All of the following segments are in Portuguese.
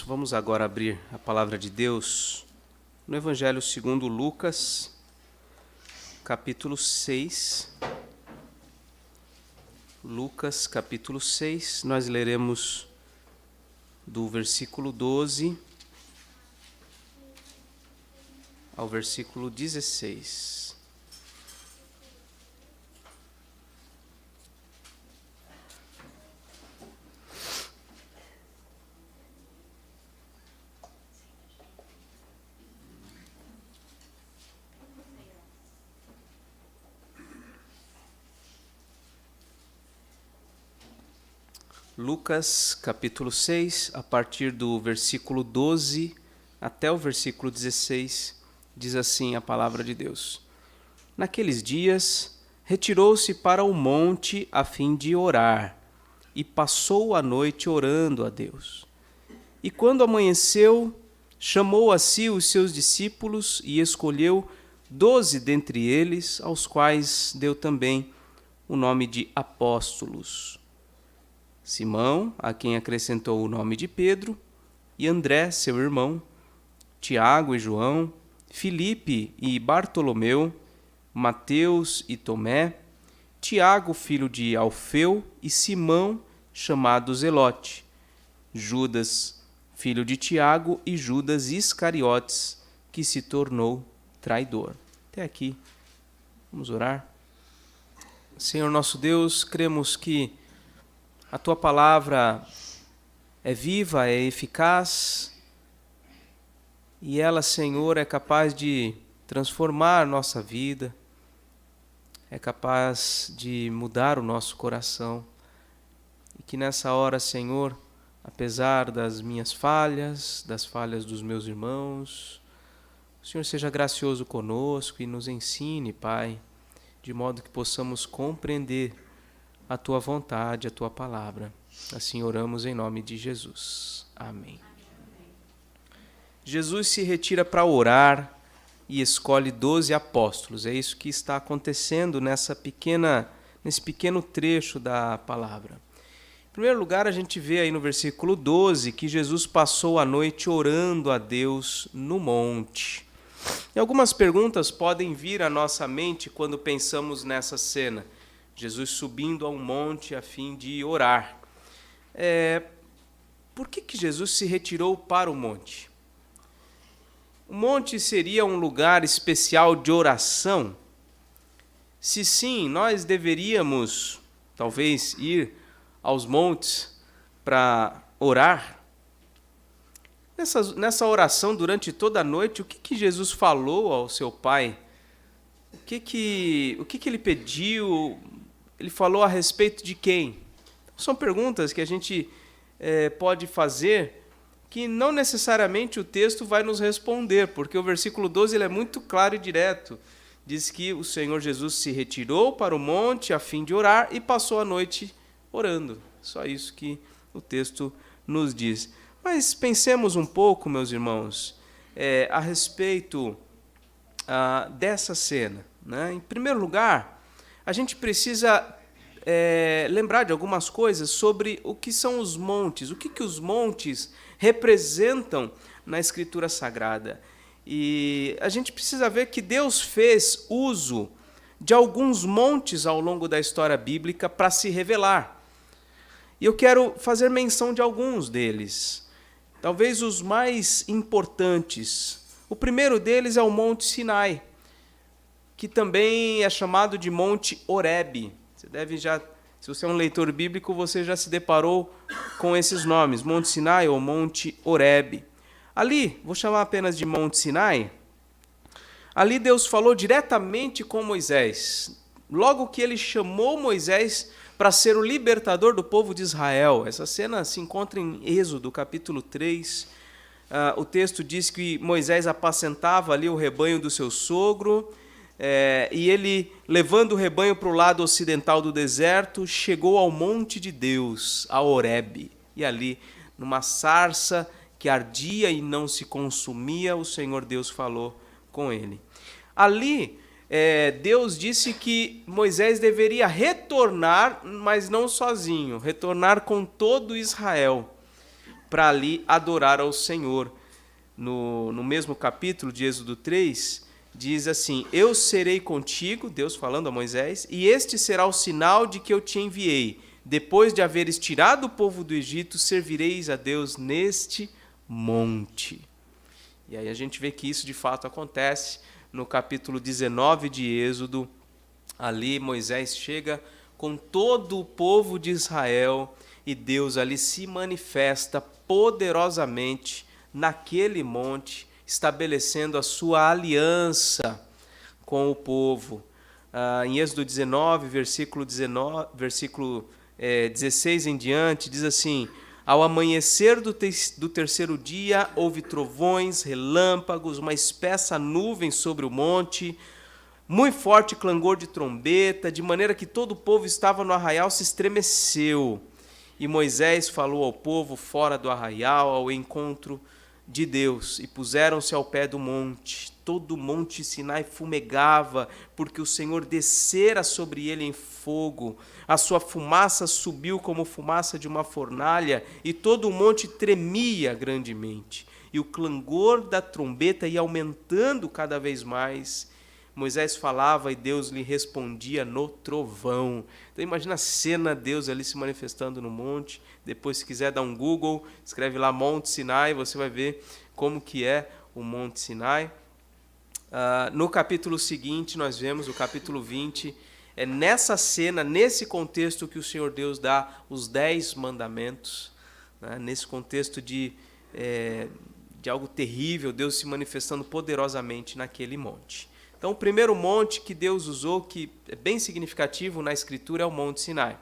Vamos agora abrir a palavra de Deus no Evangelho segundo Lucas, capítulo 6. Lucas, capítulo 6, nós leremos do versículo 12 ao versículo 16. Lucas, capítulo 6, a partir do versículo 12 até o versículo 16, diz assim a palavra de Deus. Naqueles dias, retirou-se para o monte a fim de orar, e passou a noite orando a Deus. E quando amanheceu, chamou a si os seus discípulos e escolheu 12 dentre eles, aos quais deu também o nome de apóstolos. Simão, a quem acrescentou o nome de Pedro, e André, seu irmão, Tiago e João, Filipe e Bartolomeu, Mateus e Tomé, Tiago, filho de Alfeu, e Simão, chamado Zelote, Judas, filho de Tiago, e Judas Iscariotes, que se tornou traidor. Até aqui. Vamos orar. Senhor nosso Deus, cremos que a Tua palavra é viva, é eficaz, e ela, Senhor, é capaz de transformar nossa vida, é capaz de mudar o nosso coração. E que nessa hora, Senhor, apesar das minhas falhas, das falhas dos meus irmãos, o Senhor seja gracioso conosco e nos ensine, Pai, de modo que possamos compreender a Tua vontade, a Tua palavra. Assim oramos em nome de Jesus. Amém. Jesus se retira para orar e escolhe 12 apóstolos. É isso que está acontecendo nesse pequeno trecho da palavra. Em primeiro lugar, a gente vê aí no versículo 12 que Jesus passou a noite orando a Deus no monte. E algumas perguntas podem vir à nossa mente quando pensamos nessa cena. Jesus subindo a um monte a fim de orar. Por que Jesus se retirou para o monte? O monte seria um lugar especial de oração? Se sim, nós deveríamos, talvez, ir aos montes para orar? Nessa oração, durante toda a noite, o que Jesus falou ao seu Pai? O que ele pediu? Ele falou a respeito de quem? São perguntas que a gente pode fazer que não necessariamente o texto vai nos responder, porque o versículo 12 ele é muito claro e direto. Diz que o Senhor Jesus se retirou para o monte a fim de orar e passou a noite orando. Só isso que o texto nos diz. Mas pensemos um pouco, meus irmãos, a respeito dessa cena, né? Em primeiro lugar, a gente precisa lembrar de algumas coisas sobre o que são os montes, o que os montes representam na Escritura Sagrada. E a gente precisa ver que Deus fez uso de alguns montes ao longo da história bíblica para se revelar. E eu quero fazer menção de alguns deles, talvez os mais importantes. O primeiro deles é o Monte Sinai, que também é chamado de Monte Horebe. Se você é um leitor bíblico, você já se deparou com esses nomes, Monte Sinai ou Monte Horebe. Ali, vou chamar apenas de Monte Sinai, ali Deus falou diretamente com Moisés. Logo que ele chamou Moisés para ser o libertador do povo de Israel. Essa cena se encontra em Êxodo, capítulo 3. O texto diz que Moisés apacentava ali o rebanho do seu sogro, e ele, levando o rebanho para o lado ocidental do deserto, chegou ao monte de Deus, a Horebe. E ali, numa sarça que ardia e não se consumia, o Senhor Deus falou com ele. Ali, Deus disse que Moisés deveria retornar, mas não sozinho, retornar com todo Israel. para ali adorar ao Senhor. No mesmo capítulo de Êxodo 3, diz assim: eu serei contigo, Deus falando a Moisés, e este será o sinal de que eu te enviei. Depois de haveres tirado o povo do Egito, servireis a Deus neste monte. E aí a gente vê que isso de fato acontece no capítulo 19 de Êxodo. Ali Moisés chega com todo o povo de Israel e Deus ali se manifesta poderosamente naquele monte, estabelecendo a sua aliança com o povo. Em Êxodo 19, versículo 16 em diante, diz assim: ao amanhecer do terceiro dia, houve trovões, relâmpagos, uma espessa nuvem sobre o monte, muito forte clangor de trombeta, de maneira que todo o povo estava no arraial se estremeceu. E Moisés falou ao povo fora do arraial, ao encontro de Deus, e puseram-se ao pé do monte. Todo o monte Sinai fumegava, porque o Senhor descera sobre ele em fogo. A sua fumaça subiu como fumaça de uma fornalha, e todo o monte tremia grandemente. E o clangor da trombeta ia aumentando cada vez mais. Moisés falava e Deus lhe respondia no trovão. Então imagina a cena, Deus ali se manifestando no monte. Depois, se quiser dar um Google, escreve lá Monte Sinai, você vai ver como que é o Monte Sinai. No capítulo seguinte, nós vemos o capítulo 20, é nessa cena, nesse contexto que o Senhor Deus dá os 10 mandamentos, né? Nesse contexto de algo terrível, Deus se manifestando poderosamente naquele monte. Então, o primeiro monte que Deus usou, que é bem significativo na Escritura, é o Monte Sinai.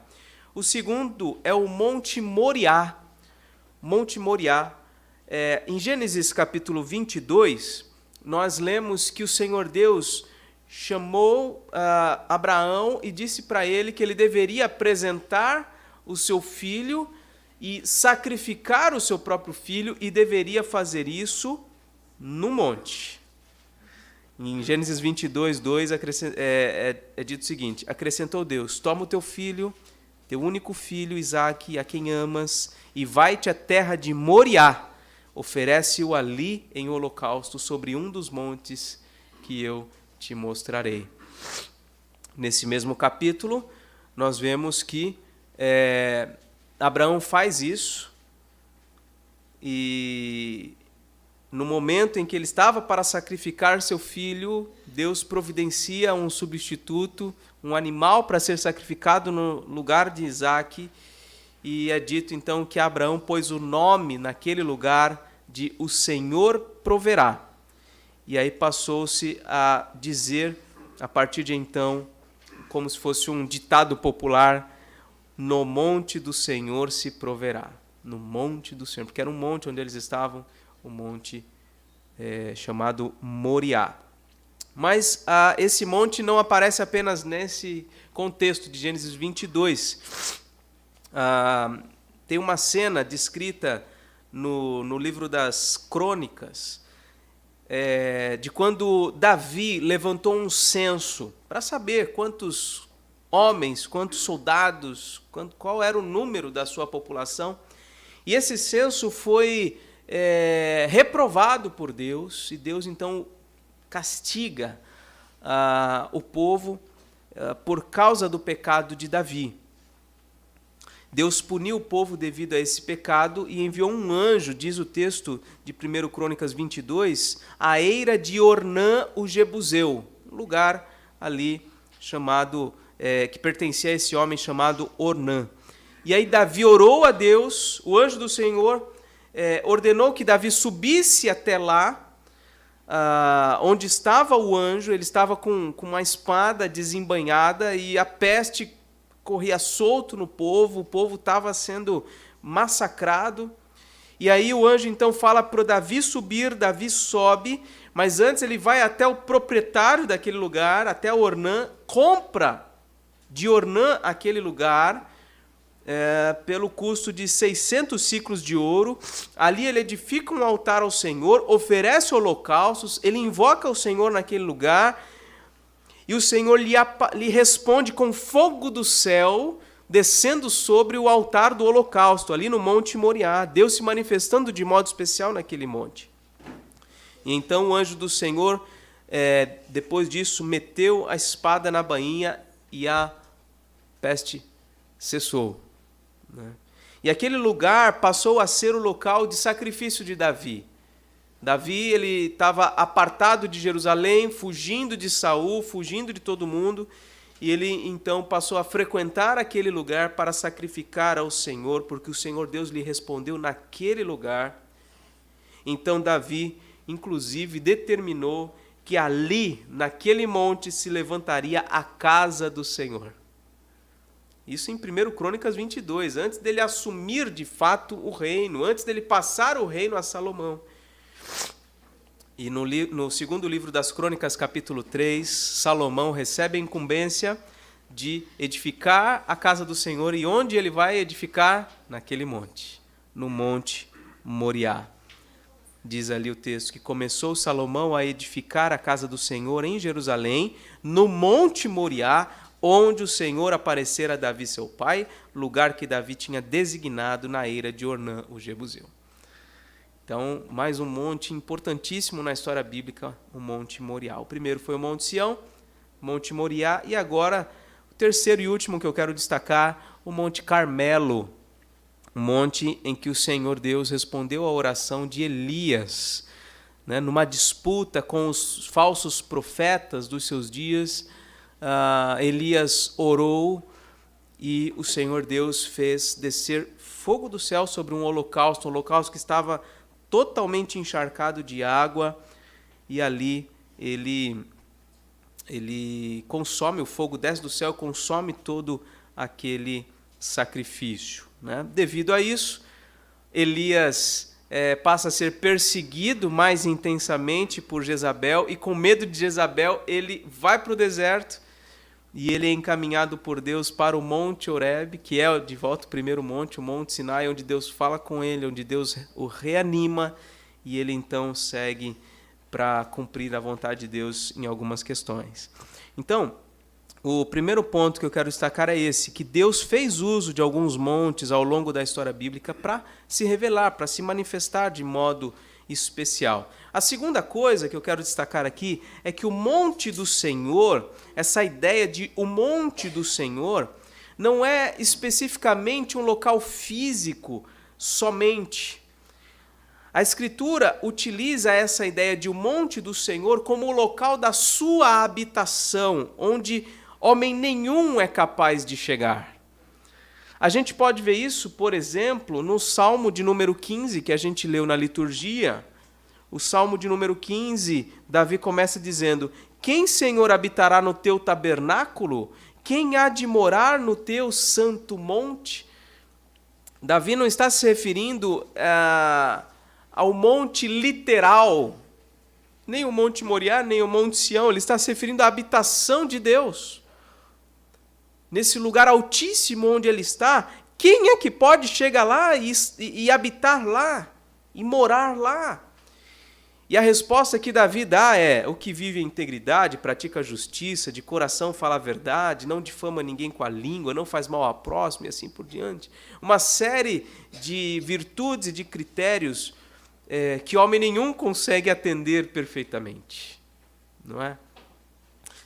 O segundo é o Monte Moriá. Monte Moriá. Em Gênesis capítulo 22, nós lemos que o Senhor Deus chamou Abraão e disse para ele que ele deveria apresentar o seu filho e sacrificar o seu próprio filho, e deveria fazer isso no monte. Em Gênesis 22, 2, é dito o seguinte: acrescentou Deus: toma o teu filho, teu único filho, Isaque, a quem amas, e vai-te à terra de Moriá, oferece-o ali em holocausto sobre um dos montes que eu te mostrarei. Nesse mesmo capítulo, nós vemos que Abraão faz isso, e no momento em que ele estava para sacrificar seu filho, Deus providencia um substituto, um animal para ser sacrificado no lugar de Isaque, e é dito então que Abraão pôs o nome naquele lugar de o Senhor proverá. E aí passou-se a dizer, a partir de então, como se fosse um ditado popular: no monte do Senhor se proverá. No monte do Senhor, porque era um monte onde eles estavam, o monte chamado Moriá. Mas esse monte não aparece apenas nesse contexto de Gênesis 22. Tem uma cena descrita no livro das Crônicas, de quando Davi levantou um censo para saber quantos homens, quantos soldados, qual era o número da sua população. E esse censo foi reprovado por Deus, e Deus então castiga o povo por causa do pecado de Davi. Deus puniu o povo devido a esse pecado e enviou um anjo, diz o texto de 1 Crônicas 22, à eira de Ornã o Jebuseu, um lugar ali chamado, que pertencia a esse homem chamado Ornã. E aí Davi orou a Deus, o anjo do Senhor ordenou que Davi subisse até lá, onde estava o anjo. Ele estava com uma espada desembainhada, e a peste corria solto no povo, o povo estava sendo massacrado. E aí o anjo então fala para Davi subir, Davi sobe, mas antes ele vai até o proprietário daquele lugar, até Ornã, compra de Ornã aquele lugar, pelo custo de 600 ciclos de ouro. Ali ele edifica um altar ao Senhor, oferece holocaustos, ele invoca o Senhor naquele lugar, e o Senhor lhe responde com fogo do céu, descendo sobre o altar do holocausto, ali no Monte Moriá, Deus se manifestando de modo especial naquele monte. E então o anjo do Senhor, depois disso, meteu a espada na bainha e a peste cessou. E aquele lugar passou a ser o local de sacrifício de Davi. Davi, ele estava apartado de Jerusalém, fugindo de Saul, fugindo de todo mundo, e ele então passou a frequentar aquele lugar para sacrificar ao Senhor, porque o Senhor Deus lhe respondeu naquele lugar. Então Davi, inclusive, determinou que ali, naquele monte, se levantaria a casa do Senhor. Isso em 1 Crônicas 22, antes dele assumir de fato o reino, antes dele passar o reino a Salomão. E no segundo livro das Crônicas, capítulo 3, Salomão recebe a incumbência de edificar a casa do Senhor. E onde ele vai edificar? Naquele monte, no Monte Moriá. Diz ali o texto que começou Salomão a edificar a casa do Senhor em Jerusalém, no Monte Moriá, onde o Senhor aparecera a Davi, seu pai, lugar que Davi tinha designado na eira de Ornã, o Jebuseu. Então, mais um monte importantíssimo na história bíblica, o Monte Moriá. O primeiro foi o Monte Sião, Monte Moriá, e agora o terceiro e último que eu quero destacar, o Monte Carmelo, um monte em que o Senhor Deus respondeu à oração de Elias, numa disputa com os falsos profetas dos seus dias. Elias orou e o Senhor Deus fez descer fogo do céu sobre um holocausto que estava totalmente encharcado de água, e ali ele consome, o fogo desce do céu, consome todo aquele sacrifício. Devido a isso, Elias passa a ser perseguido mais intensamente por Jezabel, e com medo de Jezabel ele vai para o deserto, e ele é encaminhado por Deus para o Monte Horebe, que é de volta o primeiro monte, o Monte Sinai, onde Deus fala com ele, onde Deus o reanima, e ele então segue para cumprir a vontade de Deus em algumas questões. Então, o primeiro ponto que eu quero destacar é esse, que Deus fez uso de alguns montes ao longo da história bíblica para se revelar, para se manifestar de modo especial. A segunda coisa que eu quero destacar aqui é que o monte do Senhor, essa ideia de o monte do Senhor, não é especificamente um local físico somente. A Escritura utiliza essa ideia de o monte do Senhor como o local da sua habitação, onde homem nenhum é capaz de chegar. A gente pode ver isso, por exemplo, no Salmo de número 15, que a gente leu na liturgia. O Salmo de número 15, Davi começa dizendo: quem, Senhor, habitará no teu tabernáculo? Quem há de morar no teu santo monte? Davi não está se referindo ao monte literal, nem o Monte Moriá, nem o Monte Sião. Ele está se referindo à habitação de Deus. Nesse lugar altíssimo onde ele está, quem é que pode chegar lá e habitar lá, e morar lá? E a resposta que Davi dá é: o que vive em integridade, pratica a justiça, de coração fala a verdade, não difama ninguém com a língua, não faz mal ao próximo, e assim por diante. Uma série de virtudes e de critérios que homem nenhum consegue atender perfeitamente, não é?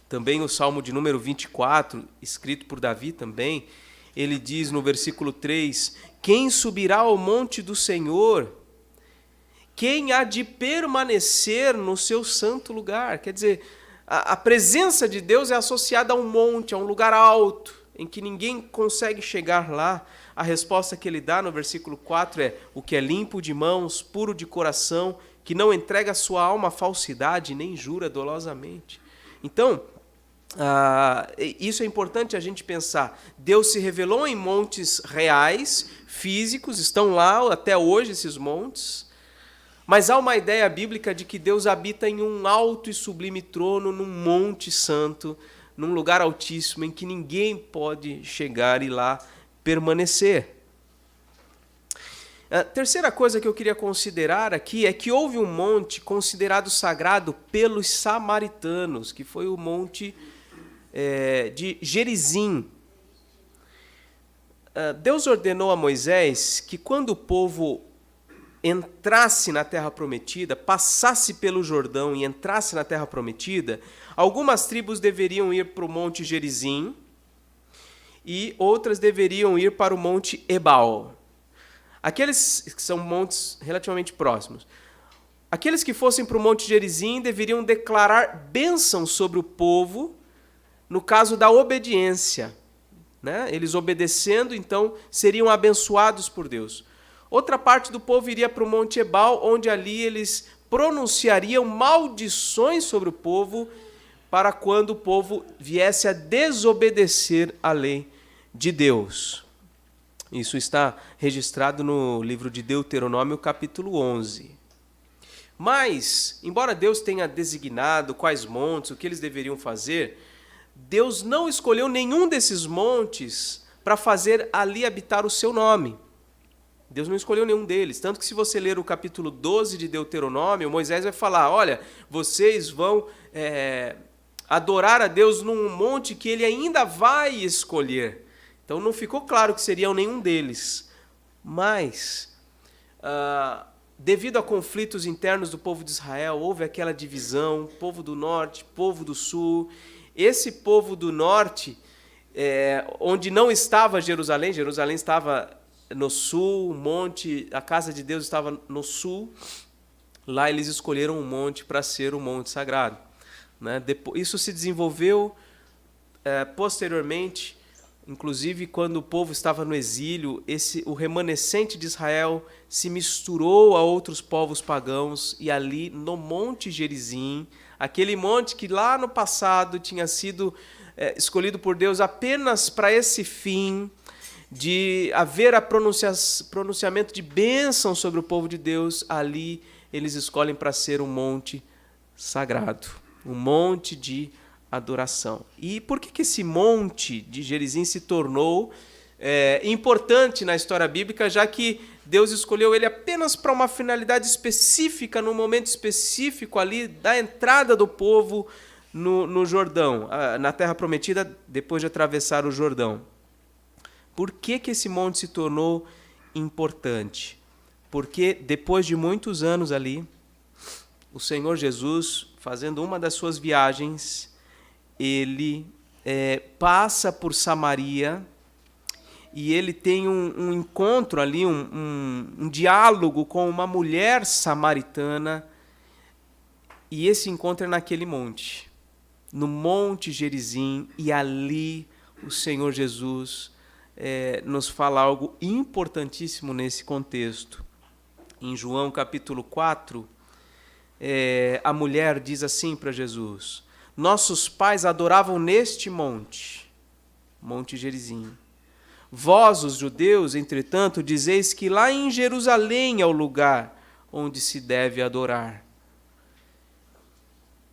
Também o Salmo de número 24, escrito por Davi também, ele diz no versículo 3, quem subirá ao monte do Senhor? Quem há de permanecer no seu santo lugar? Quer dizer, a presença de Deus é associada a um monte, a um lugar alto, em que ninguém consegue chegar lá. A resposta que ele dá no versículo 4 é: o que é limpo de mãos, puro de coração, que não entrega a sua alma à falsidade, nem jura dolosamente. Então, isso é importante a gente pensar. Deus se revelou em montes reais, físicos, estão lá até hoje esses montes, mas há uma ideia bíblica de que Deus habita em um alto e sublime trono, num monte santo, num lugar altíssimo, em que ninguém pode chegar e lá permanecer. A terceira coisa que eu queria considerar aqui é que houve um monte considerado sagrado pelos samaritanos, que foi o monte de Gerizim. Deus ordenou a Moisés que quando o povo entrasse na Terra Prometida, passasse pelo Jordão e entrasse na Terra Prometida, algumas tribos deveriam ir para o Monte Gerizim e outras deveriam ir para o Monte Ebal. Aqueles que são montes relativamente próximos. Aqueles que fossem para o Monte Gerizim deveriam declarar bênção sobre o povo no caso da obediência. Né? Eles obedecendo, então, seriam abençoados por Deus. Outra parte do povo iria para o Monte Ebal, onde ali eles pronunciariam maldições sobre o povo para quando o povo viesse a desobedecer a lei de Deus. Isso está registrado no livro de Deuteronômio, capítulo 11. Mas, embora Deus tenha designado quais montes, o que eles deveriam fazer, Deus não escolheu nenhum desses montes para fazer ali habitar o seu nome. Deus não escolheu nenhum deles. Tanto que se você ler o capítulo 12 de Deuteronômio, Moisés vai falar, olha, vocês vão adorar a Deus num monte que ele ainda vai escolher. Então não ficou claro que seriam nenhum deles. Mas, devido a conflitos internos do povo de Israel, houve aquela divisão, povo do norte, povo do sul. Esse povo do norte, onde não estava Jerusalém, Jerusalém estava no sul, o monte, a casa de Deus estava no sul, lá eles escolheram um monte para ser o monte sagrado. Né? Isso se desenvolveu posteriormente, inclusive quando o povo estava no exílio, o remanescente de Israel se misturou a outros povos pagãos e ali no Monte Gerizim, aquele monte que lá no passado tinha sido escolhido por Deus apenas para esse fim, de haver pronunciamento de bênção sobre o povo de Deus, ali eles escolhem para ser um monte sagrado, um monte de adoração. E por que esse monte de Gerizim se tornou importante na história bíblica, já que Deus escolheu ele apenas para uma finalidade específica, num momento específico ali da entrada do povo no Jordão, na Terra Prometida, depois de atravessar o Jordão? Por que esse monte se tornou importante? Porque depois de muitos anos ali, o Senhor Jesus, fazendo uma das suas viagens, ele passa por Samaria e ele tem um encontro ali, um diálogo com uma mulher samaritana, e esse encontro é naquele monte, no Monte Gerizim, e ali o Senhor Jesus nos fala algo importantíssimo nesse contexto. Em João capítulo 4, a mulher diz assim para Jesus: nossos pais adoravam neste monte, Monte Gerizim. Vós, os judeus, entretanto, dizeis que lá em Jerusalém é o lugar onde se deve adorar.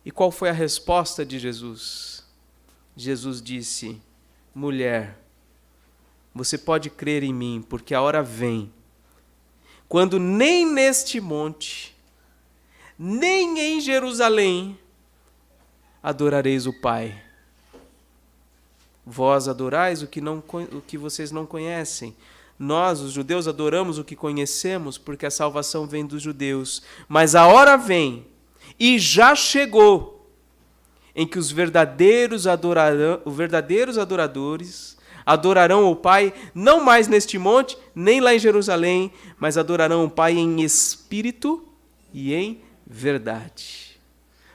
E qual foi a resposta de Jesus? Jesus disse: mulher, você pode crer em mim, porque a hora vem, quando nem neste monte, nem em Jerusalém, adorareis o Pai. Vós adorais o que vocês não conhecem. Nós, os judeus, adoramos o que conhecemos, porque a salvação vem dos judeus. Mas a hora vem, e já chegou, em que os verdadeiros adoradores adorarão o Pai, não mais neste monte, nem lá em Jerusalém, mas adorarão o Pai em espírito e em verdade.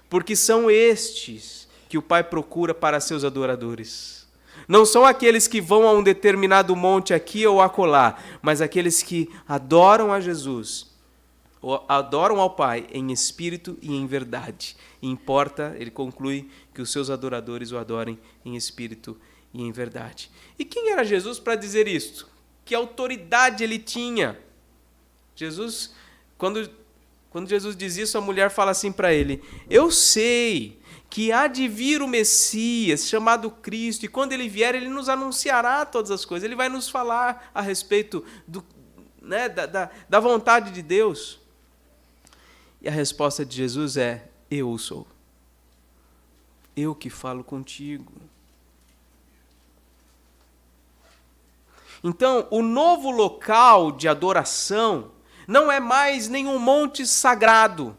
Porque são estes que o Pai procura para seus adoradores. Não são aqueles que vão a um determinado monte aqui ou acolá, mas aqueles que adoram a Jesus, ou adoram ao Pai em espírito e em verdade. E importa, ele conclui, que os seus adoradores o adorem em espírito e em verdade. E quem era Jesus para dizer isto? Que autoridade ele tinha? Jesus, quando Jesus diz isso, a mulher fala assim para ele: eu sei que há de vir o Messias, chamado Cristo, e quando ele vier, ele nos anunciará todas as coisas, ele vai nos falar a respeito da vontade de Deus. E a resposta de Jesus é: eu sou. Eu que falo contigo. Então, o novo local de adoração não é mais nenhum monte sagrado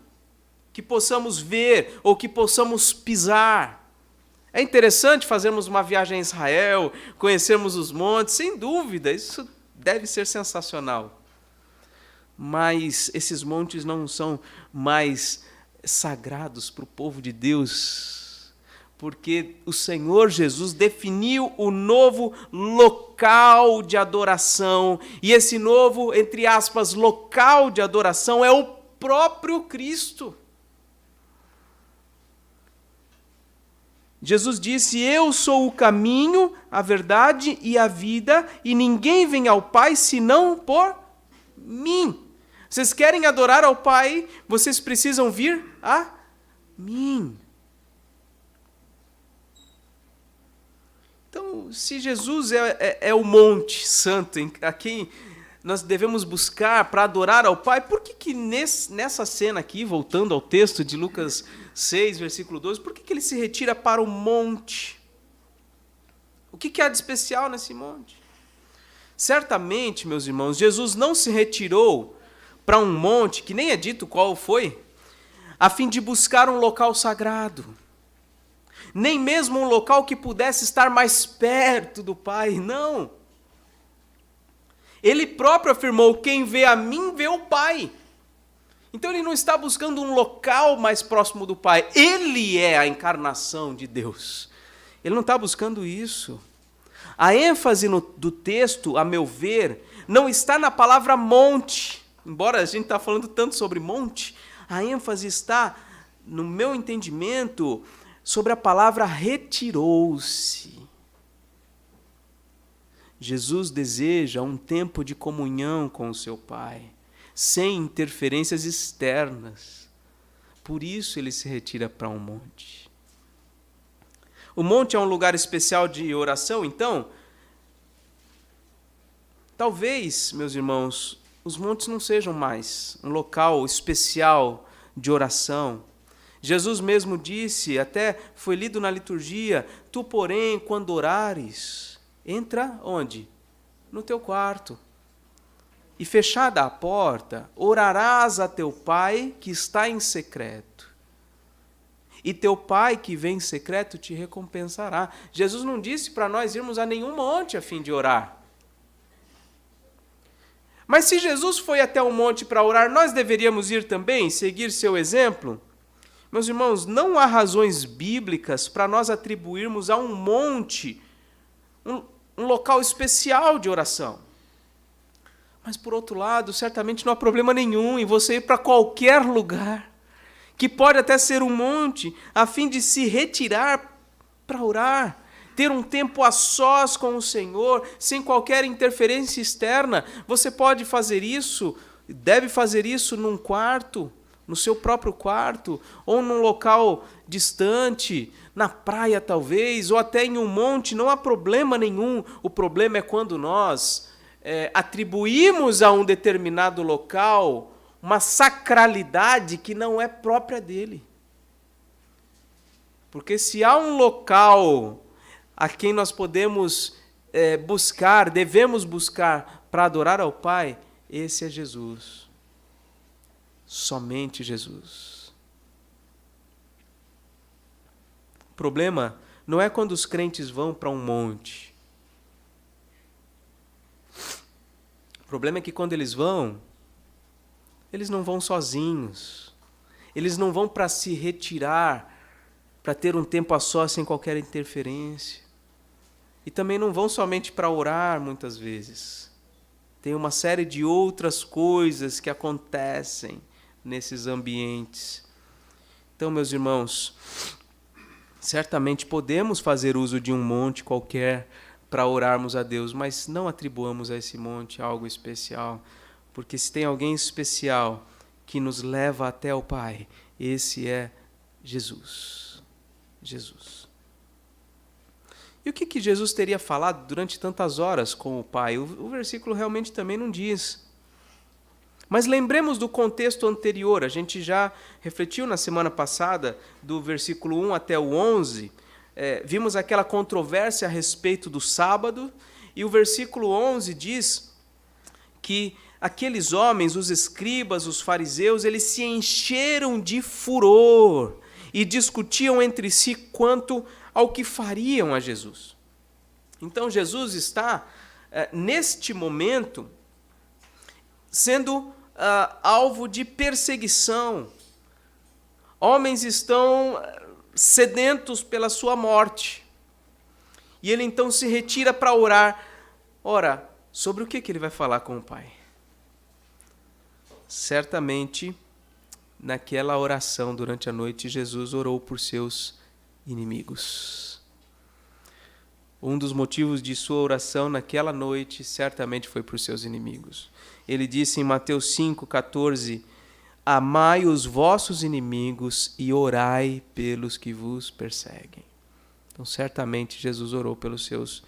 que possamos ver ou que possamos pisar. É interessante fazermos uma viagem a Israel, conhecermos os montes, sem dúvida, isso deve ser sensacional. Mas esses montes não são mais sagrados para o povo de Deus, porque o Senhor Jesus definiu o novo local de adoração, e esse novo, entre aspas, local de adoração é o próprio Cristo. Jesus disse: eu sou o caminho, a verdade e a vida, e ninguém vem ao Pai senão por mim. Vocês querem adorar ao Pai, vocês precisam vir a mim. Então, se Jesus é o monte santo a quem nós devemos buscar para adorar ao Pai, por que nessa cena aqui, voltando ao texto de Lucas 6, versículo 12, por que ele se retira para o monte? O que há de especial nesse monte? Certamente, meus irmãos, Jesus não se retirou para um monte, que nem é dito qual foi, a fim de buscar um local sagrado, nem mesmo um local que pudesse estar mais perto do Pai, não. Ele próprio afirmou: quem vê a mim, vê o Pai. Então ele não está buscando um local mais próximo do Pai, ele é a encarnação de Deus. Ele não está buscando isso. A ênfase do texto, a meu ver, não está na palavra monte. Embora a gente está falando tanto sobre monte, a ênfase está, no meu entendimento, sobre a palavra retirou-se. Jesus deseja um tempo de comunhão com o seu Pai, sem interferências externas. Por isso ele se retira para um monte. O monte é um lugar especial de oração, então? Talvez, meus irmãos, os montes não sejam mais um local especial de oração. Jesus mesmo disse, até foi lido na liturgia: tu, porém, quando orares, entra onde? No teu quarto. E fechada a porta, orarás a teu Pai que está em secreto. E teu Pai que vem em secreto te recompensará. Jesus não disse para nós irmos a nenhum monte a fim de orar. Mas se Jesus foi até o monte para orar, nós deveríamos ir também, seguir seu exemplo? Meus irmãos, não há razões bíblicas para nós atribuirmos a um monte um local especial de oração. Mas, por outro lado, certamente não há problema nenhum em você ir para qualquer lugar, que pode até ser um monte, a fim de se retirar para orar, ter um tempo a sós com o Senhor, sem qualquer interferência externa. Você pode fazer isso, deve fazer isso num quarto, no seu próprio quarto, ou num local distante, na praia talvez, ou até em um monte, não há problema nenhum. O problema é quando nós atribuímos a um determinado local uma sacralidade que não é própria dele. Porque se há um local a quem nós podemos buscar, devemos buscar para adorar ao Pai, esse é Jesus. Somente Jesus. O problema não é quando os crentes vão para um monte. O problema é que quando eles não vão sozinhos. Eles não vão para se retirar, para ter um tempo a sós sem qualquer interferência. E também não vão somente para orar, muitas vezes. Tem uma série de outras coisas que acontecem nesses ambientes. Então, meus irmãos, certamente podemos fazer uso de um monte qualquer para orarmos a Deus, mas não atribuamos a esse monte algo especial, porque se tem alguém especial que nos leva até o Pai, esse é Jesus. Jesus. E o que Jesus teria falado durante tantas horas com o Pai? O versículo realmente também não diz. Mas lembremos do contexto anterior. A gente já refletiu na semana passada, do versículo 1 até o 11, vimos aquela controvérsia a respeito do sábado, E o versículo 11 diz que aqueles homens, os escribas, os fariseus, eles se encheram de furor e discutiam entre si quanto ao que fariam a Jesus. Então Jesus está, neste momento, sendo alvo de perseguição. Homens estão sedentos pela sua morte. E ele então se retira para orar. Ora, sobre o que ele vai falar com o Pai? Certamente, naquela oração durante a noite, Jesus orou por seus inimigos. Um dos motivos de sua oração naquela noite certamente foi por seus inimigos. Ele disse em Mateus 5,14: amai os vossos inimigos e orai pelos que vos perseguem. Então, certamente, Jesus orou pelos seus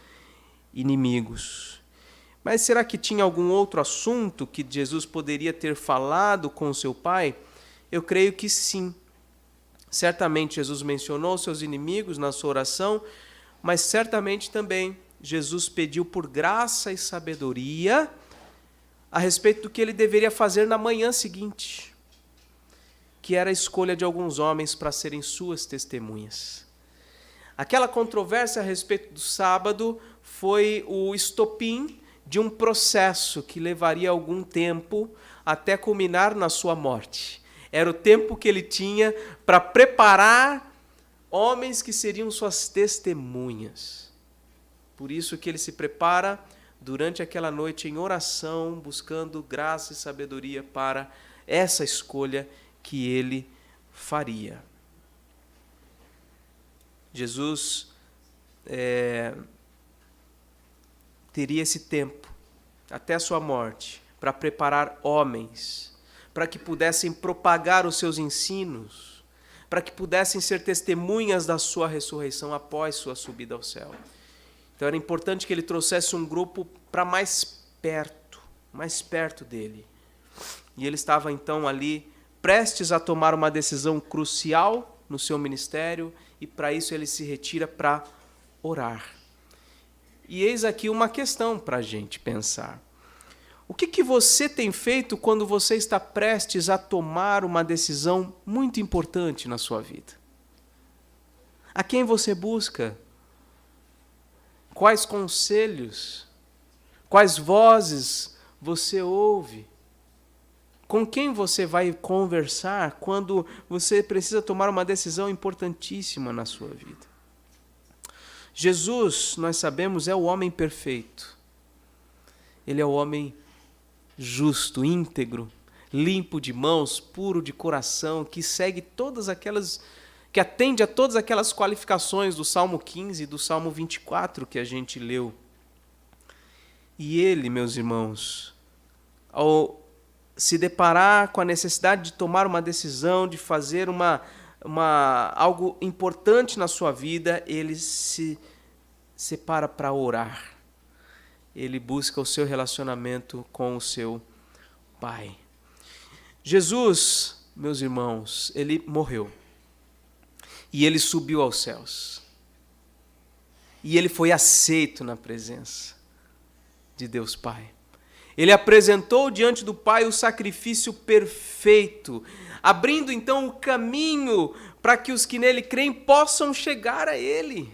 inimigos. Mas será que tinha algum outro assunto que Jesus poderia ter falado com o seu Pai? Eu creio que sim. Certamente, Jesus mencionou seus inimigos na sua oração, mas certamente também Jesus pediu por graça e sabedoria a respeito do que ele deveria fazer na manhã seguinte, que era a escolha de alguns homens para serem suas testemunhas. Aquela controvérsia a respeito do sábado foi o estopim de um processo que levaria algum tempo até culminar na sua morte. Era o tempo que ele tinha para preparar homens que seriam suas testemunhas. Por isso que ele se prepara durante aquela noite em oração, buscando graça e sabedoria para essa escolha que ele faria. Jesus teria esse tempo, até a sua morte, para preparar homens, para que pudessem propagar os seus ensinos, para que pudessem ser testemunhas da sua ressurreição após sua subida ao céu. Então era importante que ele trouxesse um grupo para mais perto dele. E ele estava então ali, prestes a tomar uma decisão crucial no seu ministério, e para isso ele se retira para orar. E eis aqui uma questão para a gente pensar. O que você tem feito quando você está prestes a tomar uma decisão muito importante na sua vida? A quem você busca? Quais conselhos? Quais vozes você ouve? Com quem você vai conversar quando você precisa tomar uma decisão importantíssima na sua vida? Jesus, nós sabemos, é o homem perfeito. Ele é o homem justo, íntegro, limpo de mãos, puro de coração, que segue todas aquelas, que atende a todas aquelas qualificações do Salmo 15 e do Salmo 24 que a gente leu. E ele, meus irmãos, ao se deparar com a necessidade de tomar uma decisão, de fazer algo importante na sua vida, ele se separa para orar. Ele busca o seu relacionamento com o seu Pai. Jesus, meus irmãos, ele morreu. E ele subiu aos céus. E ele foi aceito na presença de Deus Pai. Ele apresentou diante do Pai o sacrifício perfeito, abrindo então o caminho para que os que nele creem possam chegar a Ele.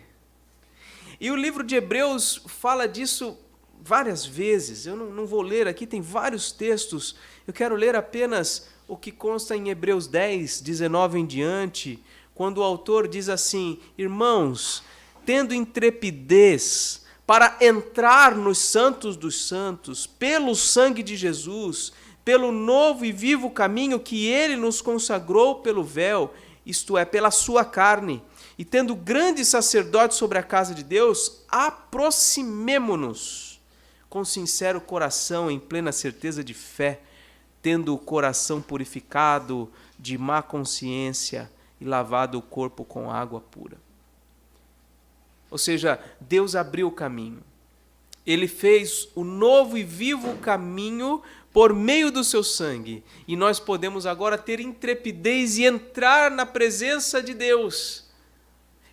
E o livro de Hebreus fala disso várias vezes. Eu não vou ler aqui, tem vários textos. Eu quero ler apenas o que consta em Hebreus 10, 19 em diante, quando o autor diz assim: irmãos, tendo intrepidez para entrar nos santos dos santos, pelo sangue de Jesus, pelo novo e vivo caminho que ele nos consagrou pelo véu, isto é, pela sua carne, e tendo grande sacerdote sobre a casa de Deus, aproximemo-nos com sincero coração, em plena certeza de fé, tendo o coração purificado de má consciência e lavado o corpo com água pura. Ou seja, Deus abriu o caminho. Ele fez o novo e vivo caminho por meio do seu sangue. E nós podemos agora ter intrepidez e entrar na presença de Deus.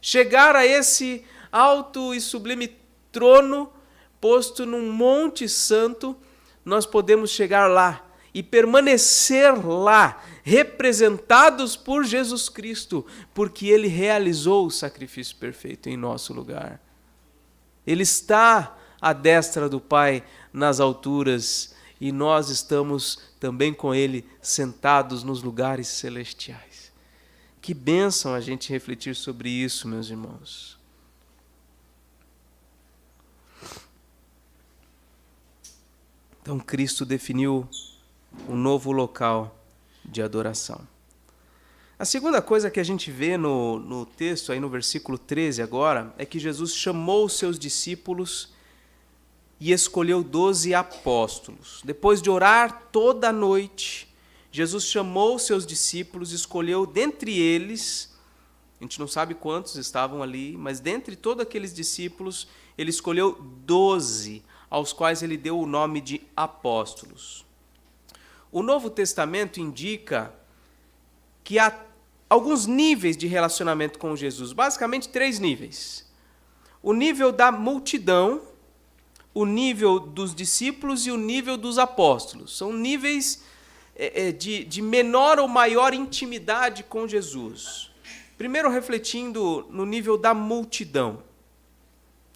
Chegar a esse alto e sublime trono posto num monte santo, nós podemos chegar lá e permanecer lá, representados por Jesus Cristo, porque Ele realizou o sacrifício perfeito em nosso lugar. Ele está à destra do Pai nas alturas e nós estamos também com Ele sentados nos lugares celestiais. Que bênção a gente refletir sobre isso, meus irmãos. Então Cristo definiu um novo local de adoração. A segunda coisa que a gente vê no texto, aí no versículo 13 agora, é que Jesus chamou os seus discípulos e escolheu 12 apóstolos. Depois de orar toda a noite, Jesus chamou os seus discípulos, escolheu dentre eles, a gente não sabe quantos estavam ali, mas dentre todos aqueles discípulos, ele escolheu 12, aos quais ele deu o nome de apóstolos. O Novo Testamento indica que há alguns níveis de relacionamento com Jesus, basicamente 3 níveis. O nível da multidão, o nível dos discípulos e o nível dos apóstolos. São níveis de menor ou maior intimidade com Jesus. Primeiro, refletindo no nível da multidão.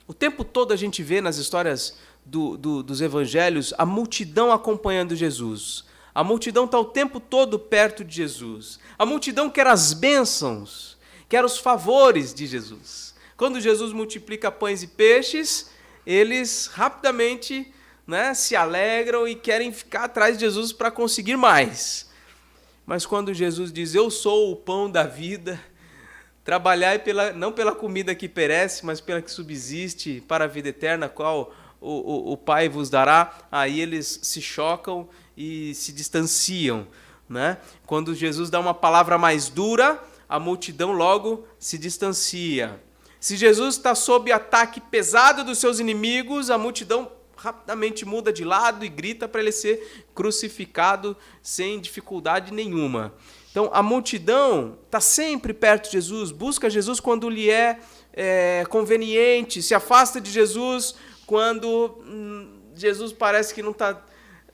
O tempo todo a gente vê nas histórias dos evangelhos a multidão acompanhando Jesus. A multidão está o tempo todo perto de Jesus. A multidão quer as bênçãos, quer os favores de Jesus. Quando Jesus multiplica pães e peixes, eles rapidamente, se alegram e querem ficar atrás de Jesus para conseguir mais. Mas quando Jesus diz, eu sou o pão da vida, trabalhai não pela comida que perece, mas pela que subsiste para a vida eterna, qual o Pai vos dará, aí eles se chocam e se distanciam. Quando Jesus dá uma palavra mais dura, a multidão logo se distancia. Se Jesus está sob ataque pesado dos seus inimigos, a multidão rapidamente muda de lado e grita para ele ser crucificado sem dificuldade nenhuma. Então, a multidão está sempre perto de Jesus, busca Jesus quando lhe é conveniente, se afasta de Jesus quando Jesus parece que não está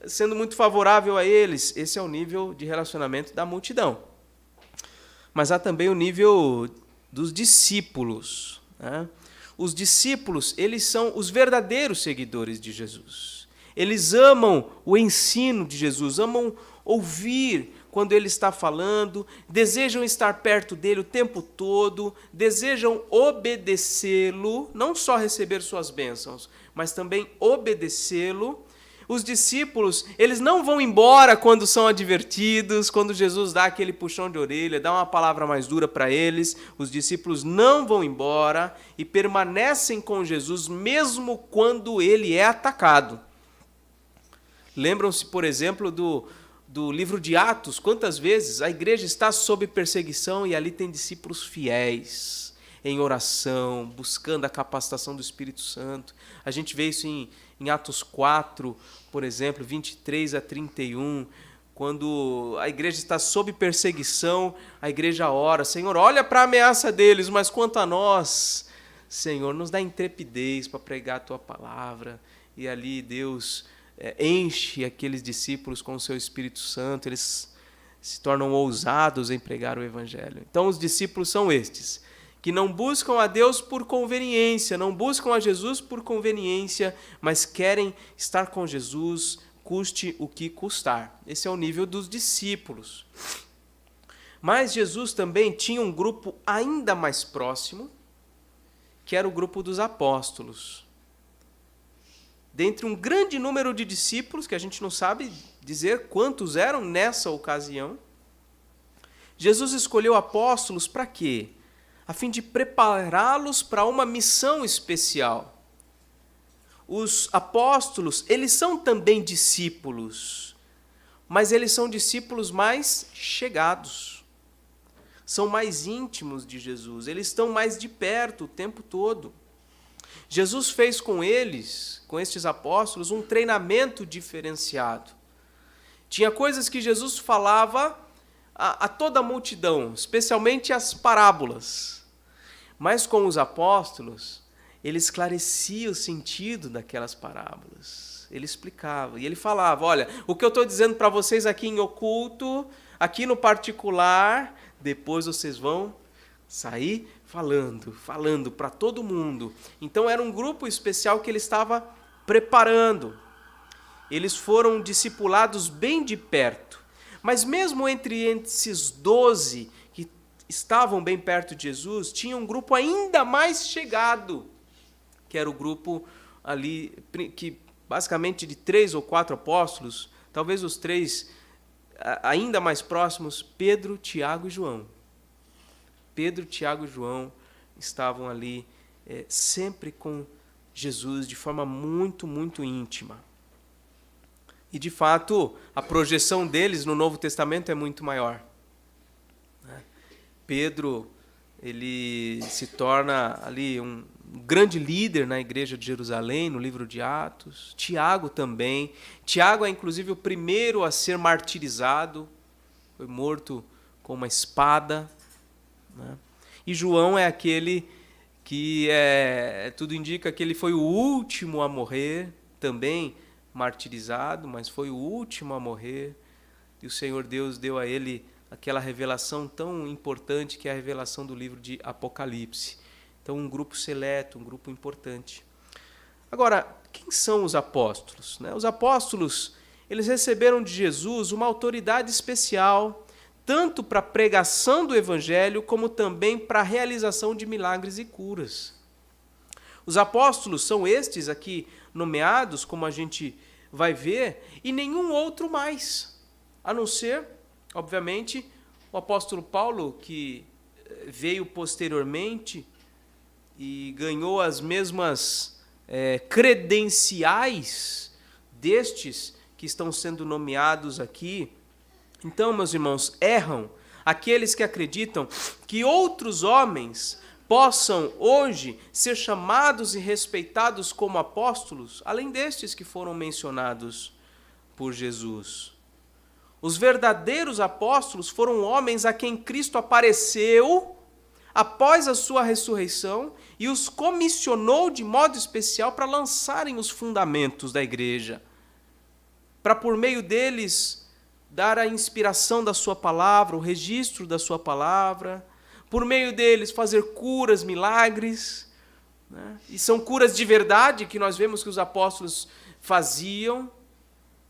sendo muito favorável a eles. Esse é o nível de relacionamento da multidão. Mas há também o nível dos discípulos. Os discípulos, eles são os verdadeiros seguidores de Jesus. Eles amam o ensino de Jesus, amam ouvir quando ele está falando, desejam estar perto dele o tempo todo, desejam obedecê-lo, não só receber suas bênçãos, mas também obedecê-lo. Os discípulos, eles não vão embora quando são advertidos, quando Jesus dá aquele puxão de orelha, dá uma palavra mais dura para eles. Os discípulos não vão embora e permanecem com Jesus mesmo quando ele é atacado. Lembram-se, por exemplo, do livro de Atos, quantas vezes a igreja está sob perseguição e ali tem discípulos fiéis, em oração, buscando a capacitação do Espírito Santo. A gente vê isso em Atos 4, por exemplo, 23 a 31, quando a igreja está sob perseguição, a igreja ora, Senhor, olha para a ameaça deles, mas quanto a nós, Senhor, nos dá intrepidez para pregar a Tua palavra. E ali Deus enche aqueles discípulos com o Seu Espírito Santo, eles se tornam ousados em pregar o Evangelho. Então os discípulos são estes, que não buscam a Deus por conveniência, não buscam a Jesus por conveniência, mas querem estar com Jesus, custe o que custar. Esse é o nível dos discípulos. Mas Jesus também tinha um grupo ainda mais próximo, que era o grupo dos apóstolos. Dentre um grande número de discípulos, que a gente não sabe dizer quantos eram nessa ocasião, Jesus escolheu apóstolos para quê? A fim de prepará-los para uma missão especial. Os apóstolos, eles são também discípulos, mas eles são discípulos mais chegados, são mais íntimos de Jesus, eles estão mais de perto o tempo todo. Jesus fez com eles, com estes apóstolos, um treinamento diferenciado. Tinha coisas que Jesus falava a toda a multidão, especialmente as parábolas. Mas com os apóstolos, ele esclarecia o sentido daquelas parábolas. Ele explicava. E ele falava, olha, o que eu estou dizendo para vocês aqui em oculto, aqui no particular, depois vocês vão sair falando para todo mundo. Então era um grupo especial que ele estava preparando. Eles foram discipulados bem de perto. Mas mesmo entre esses 12 que estavam bem perto de Jesus, tinha um grupo ainda mais chegado, que era o grupo ali, que basicamente de 3 ou 4 apóstolos, talvez os 3 ainda mais próximos, Pedro, Tiago e João. Pedro, Tiago e João estavam ali sempre com Jesus de forma muito, muito íntima. E, de fato, a projeção deles no Novo Testamento é muito maior. Pedro, ele se torna ali um grande líder na igreja de Jerusalém, no livro de Atos. Tiago também. Tiago é, inclusive, o primeiro a ser martirizado. Foi morto com uma espada. E João é aquele que, tudo indica que ele foi o último a morrer, também martirizado, mas foi o último a morrer. E o Senhor Deus deu a ele aquela revelação tão importante que é a revelação do livro de Apocalipse. Então, um grupo seleto, um grupo importante. Agora, quem são os apóstolos? Os apóstolos, eles receberam de Jesus uma autoridade especial, tanto para a pregação do Evangelho, como também para a realização de milagres e curas. Os apóstolos são estes aqui nomeados, como a gente vai ver, e nenhum outro mais, a não ser, obviamente, o apóstolo Paulo, que veio posteriormente e ganhou as mesmas credenciais destes que estão sendo nomeados aqui. Então, meus irmãos, erram aqueles que acreditam que outros homens possam hoje ser chamados e respeitados como apóstolos, além destes que foram mencionados por Jesus. Os verdadeiros apóstolos foram homens a quem Cristo apareceu após a sua ressurreição e os comissionou de modo especial para lançarem os fundamentos da igreja, para por meio deles dar a inspiração da sua palavra, o registro da sua palavra, por meio deles fazer curas, milagres, E são curas de verdade que nós vemos que os apóstolos faziam,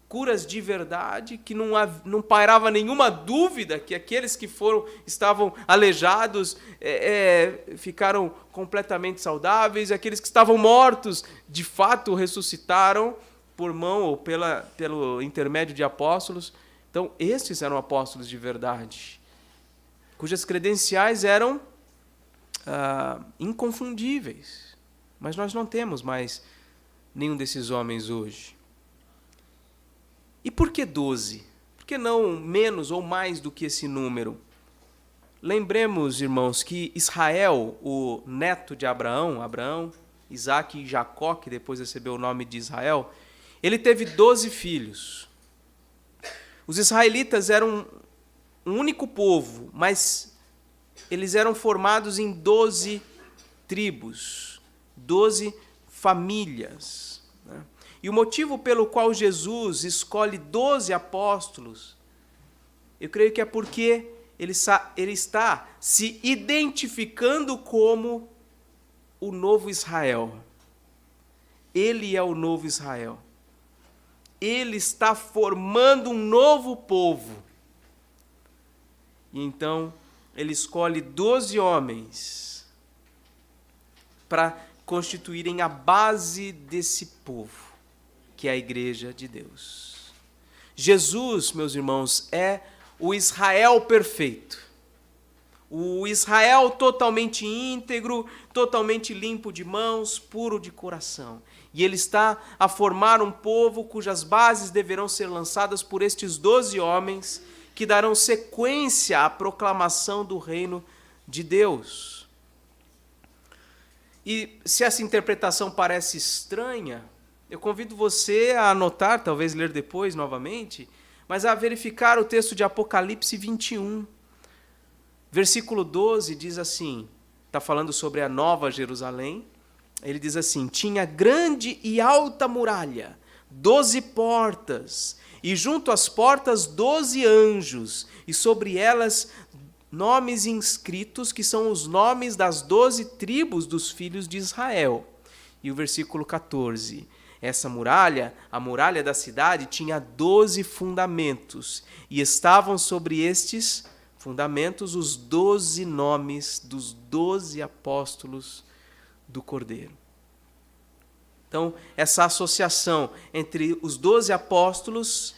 curas de verdade, que não pairava nenhuma dúvida que aqueles que estavam aleijados ficaram completamente saudáveis, aqueles que estavam mortos de fato ressuscitaram por mão ou pelo intermédio de apóstolos. Então, estes eram apóstolos de verdade, cujas credenciais eram inconfundíveis. Mas nós não temos mais nenhum desses homens hoje. E por que 12? Por que não menos ou mais do que esse número? Lembremos, irmãos, que Israel, o neto de Abraão, Isaac e Jacó, que depois recebeu o nome de Israel, ele teve 12 filhos. Os israelitas eram um único povo, mas eles eram formados em 12 tribos, 12 famílias. E o motivo pelo qual Jesus escolhe 12 apóstolos, eu creio que é porque ele está se identificando como o novo Israel. Ele é o novo Israel. Ele está formando um novo povo. E então, ele escolhe 12 homens para constituírem a base desse povo, que é a igreja de Deus. Jesus, meus irmãos, é o Israel perfeito. O Israel totalmente íntegro, totalmente limpo de mãos, puro de coração. E ele está a formar um povo cujas bases deverão ser lançadas por estes 12 homens que darão sequência à proclamação do reino de Deus. E se essa interpretação parece estranha, eu convido você a anotar, talvez ler depois novamente, mas a verificar o texto de Apocalipse 21. Versículo 12 diz assim, está falando sobre a Nova Jerusalém, Ele diz assim: tinha grande e alta muralha, 12 portas, e junto às portas 12 anjos, e sobre elas nomes inscritos, que são os nomes das 12 tribos dos filhos de Israel. E o versículo 14: essa muralha, a muralha da cidade, tinha 12 fundamentos, e estavam sobre estes fundamentos os 12 nomes dos 12 apóstolos do Cordeiro. Então, essa associação entre os 12 apóstolos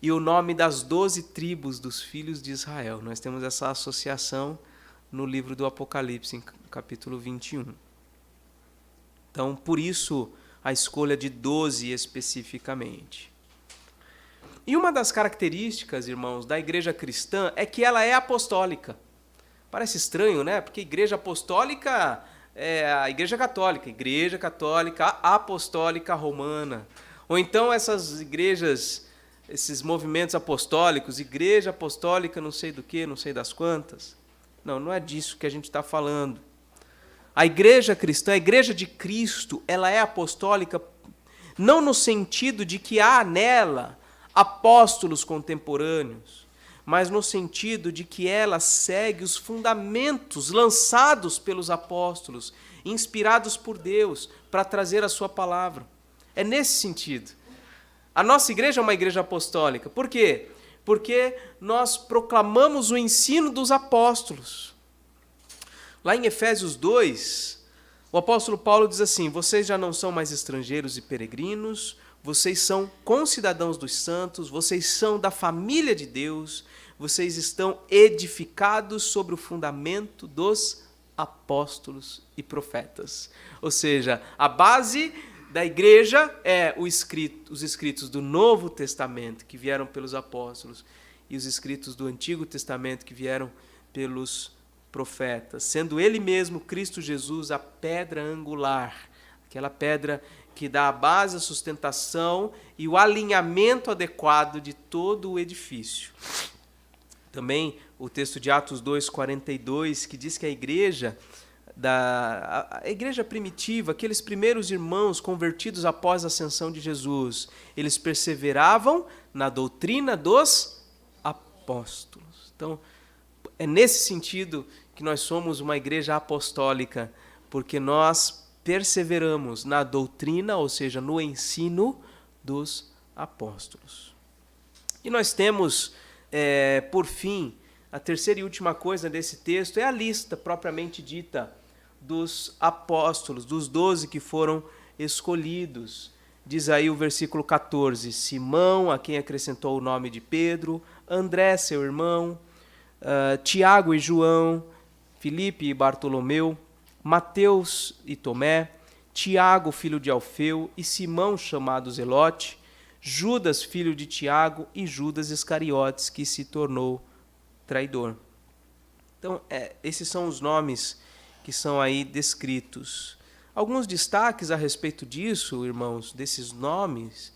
e o nome das 12 tribos dos filhos de Israel. Nós temos essa associação no livro do Apocalipse, em capítulo 21. Então, por isso, a escolha de 12 especificamente. E uma das características, irmãos, da igreja cristã é que ela é apostólica. Parece estranho, né? Porque igreja apostólica é a igreja católica apostólica romana. Ou então essas igrejas, esses movimentos apostólicos, igreja apostólica não sei do que, não sei das quantas. Não, não é disso que a gente está falando. A igreja cristã, a igreja de Cristo, ela é apostólica não no sentido de que há nela apóstolos contemporâneos, mas no sentido de que ela segue os fundamentos lançados pelos apóstolos, inspirados por Deus para trazer a sua palavra. É nesse sentido. A nossa igreja é uma igreja apostólica. Por quê? Porque nós proclamamos o ensino dos apóstolos. Lá em Efésios 2, o apóstolo Paulo diz assim: vocês já não são mais estrangeiros e peregrinos, vocês são concidadãos dos santos, vocês são da família de Deus, vocês estão edificados sobre o fundamento dos apóstolos e profetas. Ou seja, a base da igreja é os escritos do Novo Testamento, que vieram pelos apóstolos, e os escritos do Antigo Testamento, que vieram pelos profetas, sendo ele mesmo, Cristo Jesus, a pedra angular, aquela pedra que dá a base, a sustentação e o alinhamento adequado de todo o edifício. Também o texto de Atos 2:42, que diz que a igreja primitiva, aqueles primeiros irmãos convertidos após a ascensão de Jesus, eles perseveravam na doutrina dos apóstolos. Então, é nesse sentido que nós somos uma igreja apostólica, porque nós perseveramos na doutrina, ou seja, no ensino dos apóstolos. E nós temos, por fim, a terceira e última coisa desse texto é a lista propriamente dita dos apóstolos, dos 12 que foram escolhidos. Diz aí o versículo 14: Simão, a quem acrescentou o nome de Pedro, André, seu irmão, Tiago e João, Filipe e Bartolomeu, Mateus e Tomé, Tiago, filho de Alfeu, e Simão, chamado Zelote, Judas, filho de Tiago, e Judas Iscariotes, que se tornou traidor. Então, esses são os nomes que são aí descritos. Alguns destaques a respeito disso, irmãos, desses nomes,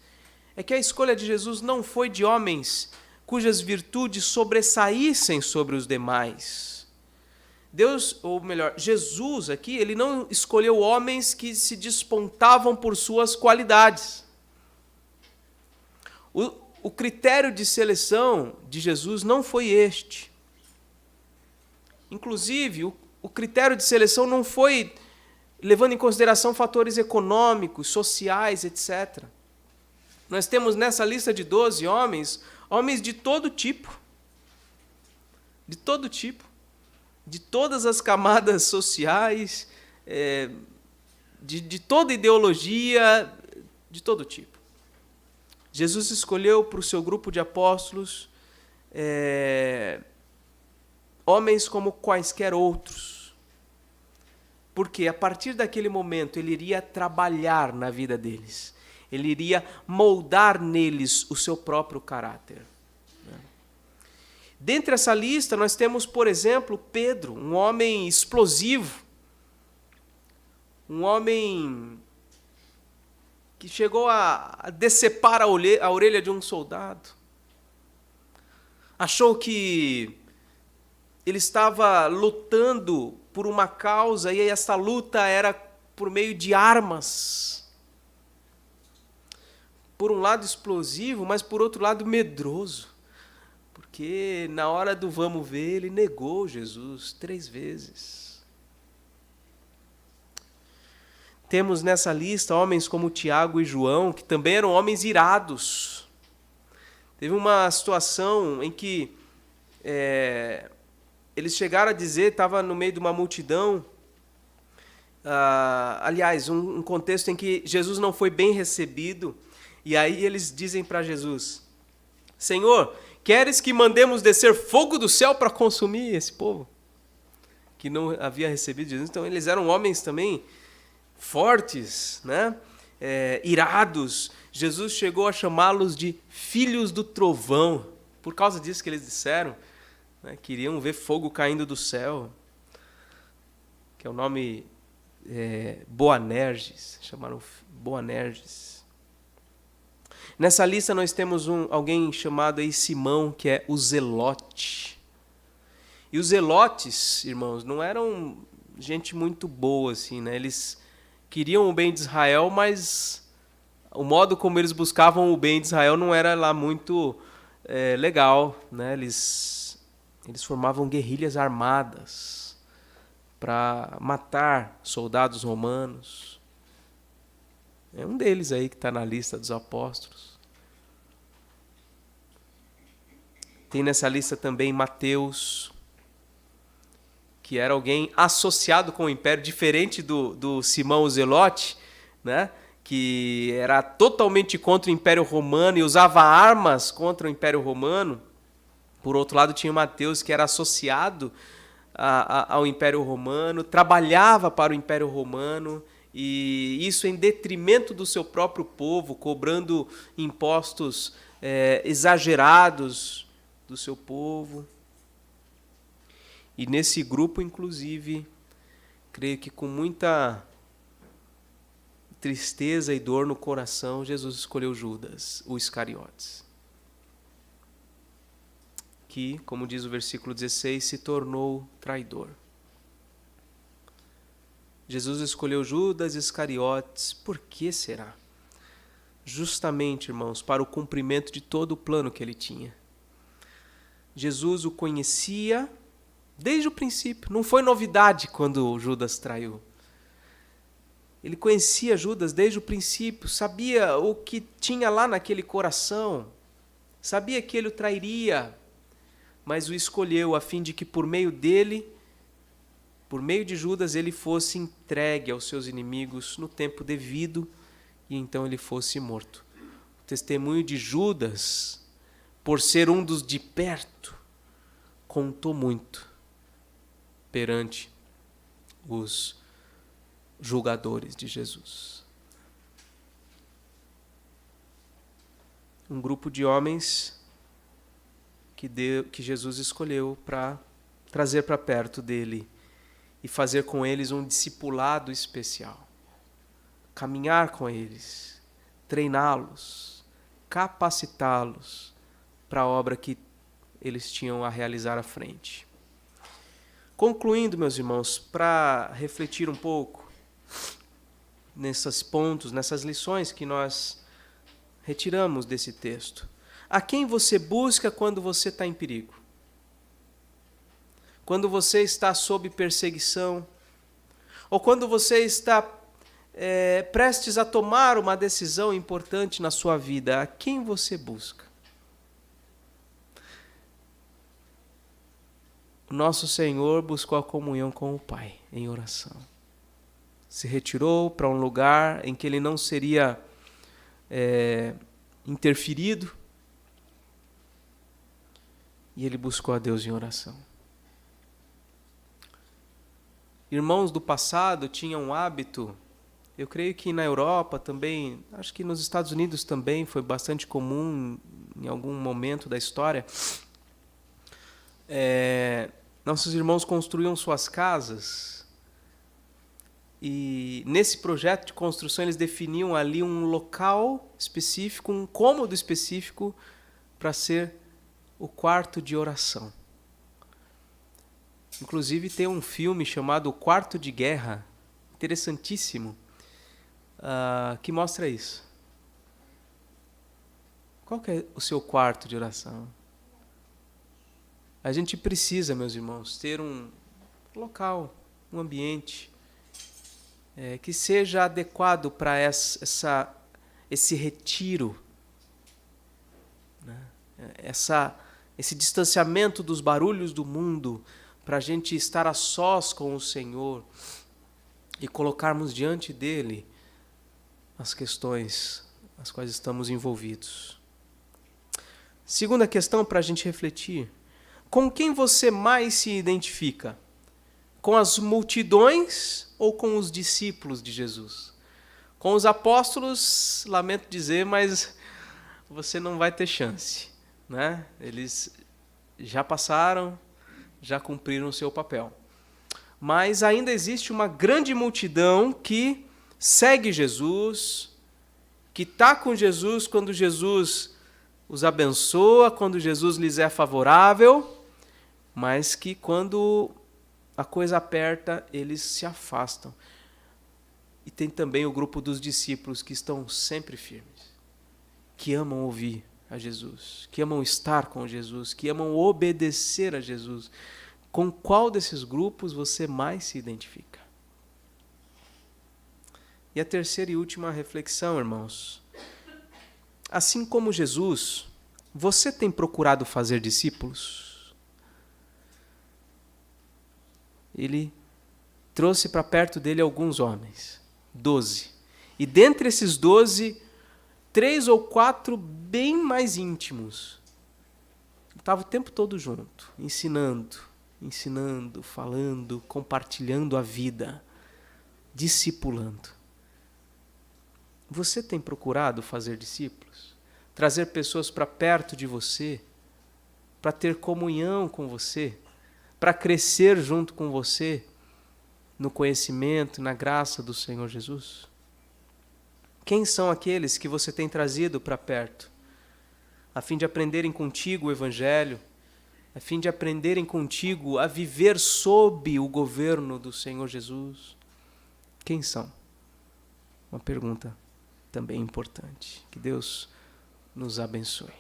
é que a escolha de Jesus não foi de homens cujas virtudes sobressaíssem sobre os demais. Jesus aqui, ele não escolheu homens que se despontavam por suas qualidades. O critério de seleção de Jesus não foi este. Inclusive, o critério de seleção não foi levando em consideração fatores econômicos, sociais, etc. Nós temos nessa lista de 12 homens de todo tipo. De todo tipo. De todas as camadas sociais, de toda ideologia, de todo tipo. Jesus escolheu para o seu grupo de apóstolos homens como quaisquer outros. Porque a partir daquele momento ele iria trabalhar na vida deles. Ele iria moldar neles o seu próprio caráter. Dentre essa lista, nós temos, por exemplo, Pedro, um homem explosivo, um homem que chegou a decepar a orelha de um soldado. Achou que ele estava lutando por uma causa e essa luta era por meio de armas. Por um lado explosivo, mas por outro lado medroso. Porque na hora do vamos ver, ele negou Jesus 3 vezes. Temos nessa lista homens como Tiago e João, que também eram homens irados. Teve uma situação em que eles chegaram a dizer, estava no meio de uma multidão, aliás, um contexto em que Jesus não foi bem recebido, e aí eles dizem para Jesus: Senhor, queres que mandemos descer fogo do céu para consumir esse povo? Que não havia recebido Jesus. Então eles eram homens também fortes, né? Irados. Jesus chegou a chamá-los de filhos do trovão, por causa disso que eles disseram, né? Queriam ver fogo caindo do céu, que é o nome Boanerges, chamaram Boanerges. Nessa lista nós temos alguém chamado aí Simão, que é o Zelote. E os zelotes, irmãos, não eram gente muito boa, assim, né? Eles queriam o bem de Israel, mas o modo como eles buscavam o bem de Israel não era lá muito legal, né? Eles formavam guerrilhas armadas para matar soldados romanos. É um deles aí que está na lista dos apóstolos. Tem nessa lista também Mateus, que era alguém associado com o império, diferente do Simão o Zelote, né? Que era totalmente contra o Império Romano e usava armas contra o Império Romano. Por outro lado, tinha Mateus, que era associado ao Império Romano, trabalhava para o Império Romano, e isso em detrimento do seu próprio povo, cobrando impostos exagerados do seu povo. E nesse grupo, inclusive, creio que com muita tristeza e dor no coração, Jesus escolheu Judas, o Iscariotes, que, como diz o versículo 16, se tornou traidor. Jesus escolheu Judas Iscariotes, por que será? Justamente, irmãos, para o cumprimento de todo o plano que ele tinha. Jesus o conhecia desde o princípio, não foi novidade quando Judas traiu. Ele conhecia Judas desde o princípio, sabia o que tinha lá naquele coração, sabia que ele o trairia, mas o escolheu a fim de que por meio dele, por meio de Judas, ele fosse entregue aos seus inimigos no tempo devido e então ele fosse morto. O testemunho de Judas, por ser um dos de perto, contou muito perante os julgadores de Jesus. Um grupo de homens que Jesus escolheu para trazer para perto dele e fazer com eles um discipulado especial. Caminhar com eles, treiná-los, capacitá-los para a obra que eles tinham a realizar à frente. Concluindo, meus irmãos, para refletir um pouco nesses pontos, nessas lições que nós retiramos desse texto. A quem você busca quando você está em perigo? Quando você está sob perseguição? Ou quando você está prestes a tomar uma decisão importante na sua vida? A quem você busca? O nosso Senhor buscou a comunhão com o Pai em oração. Se retirou para um lugar em que ele não seria interferido. E ele buscou a Deus em oração. Irmãos do passado tinham um hábito, eu creio que na Europa também, acho que nos Estados Unidos também foi bastante comum em algum momento da história. Nossos irmãos construíam suas casas e nesse projeto de construção eles definiam ali um local específico, um cômodo específico para ser o quarto de oração. Inclusive tem um filme chamado O Quarto de Guerra, interessantíssimo que mostra isso. Qual que é o seu quarto de oração? A gente precisa, meus irmãos, ter um local, um ambiente que seja adequado para esse retiro, né? Esse distanciamento dos barulhos do mundo, para a gente estar a sós com o Senhor e colocarmos diante dele as questões as quais estamos envolvidos. Segunda questão para a gente refletir: com quem você mais se identifica? Com as multidões ou com os discípulos de Jesus? Com os apóstolos, lamento dizer, mas você não vai ter chance, né? Eles já passaram, já cumpriram o seu papel. Mas ainda existe uma grande multidão que segue Jesus, que está com Jesus quando Jesus os abençoa, quando Jesus lhes é favorável, mas que quando a coisa aperta, eles se afastam. E tem também o grupo dos discípulos que estão sempre firmes, que amam ouvir a Jesus, que amam estar com Jesus, que amam obedecer a Jesus. Com qual desses grupos você mais se identifica? E a terceira e última reflexão, irmãos. Assim como Jesus, você tem procurado fazer discípulos? Ele trouxe para perto dele alguns homens, 12. E dentre esses 12, 3 ou 4 bem mais íntimos. Estavam o tempo todo junto, ensinando, falando, compartilhando a vida, discipulando. Você tem procurado fazer discípulos? Trazer pessoas para perto de você, para ter comunhão com você, para crescer junto com você no conhecimento, na graça do Senhor Jesus? Quem são aqueles que você tem trazido para perto, a fim de aprenderem contigo o Evangelho, a fim de aprenderem contigo a viver sob o governo do Senhor Jesus? Quem são? Uma pergunta também importante. Que Deus nos abençoe.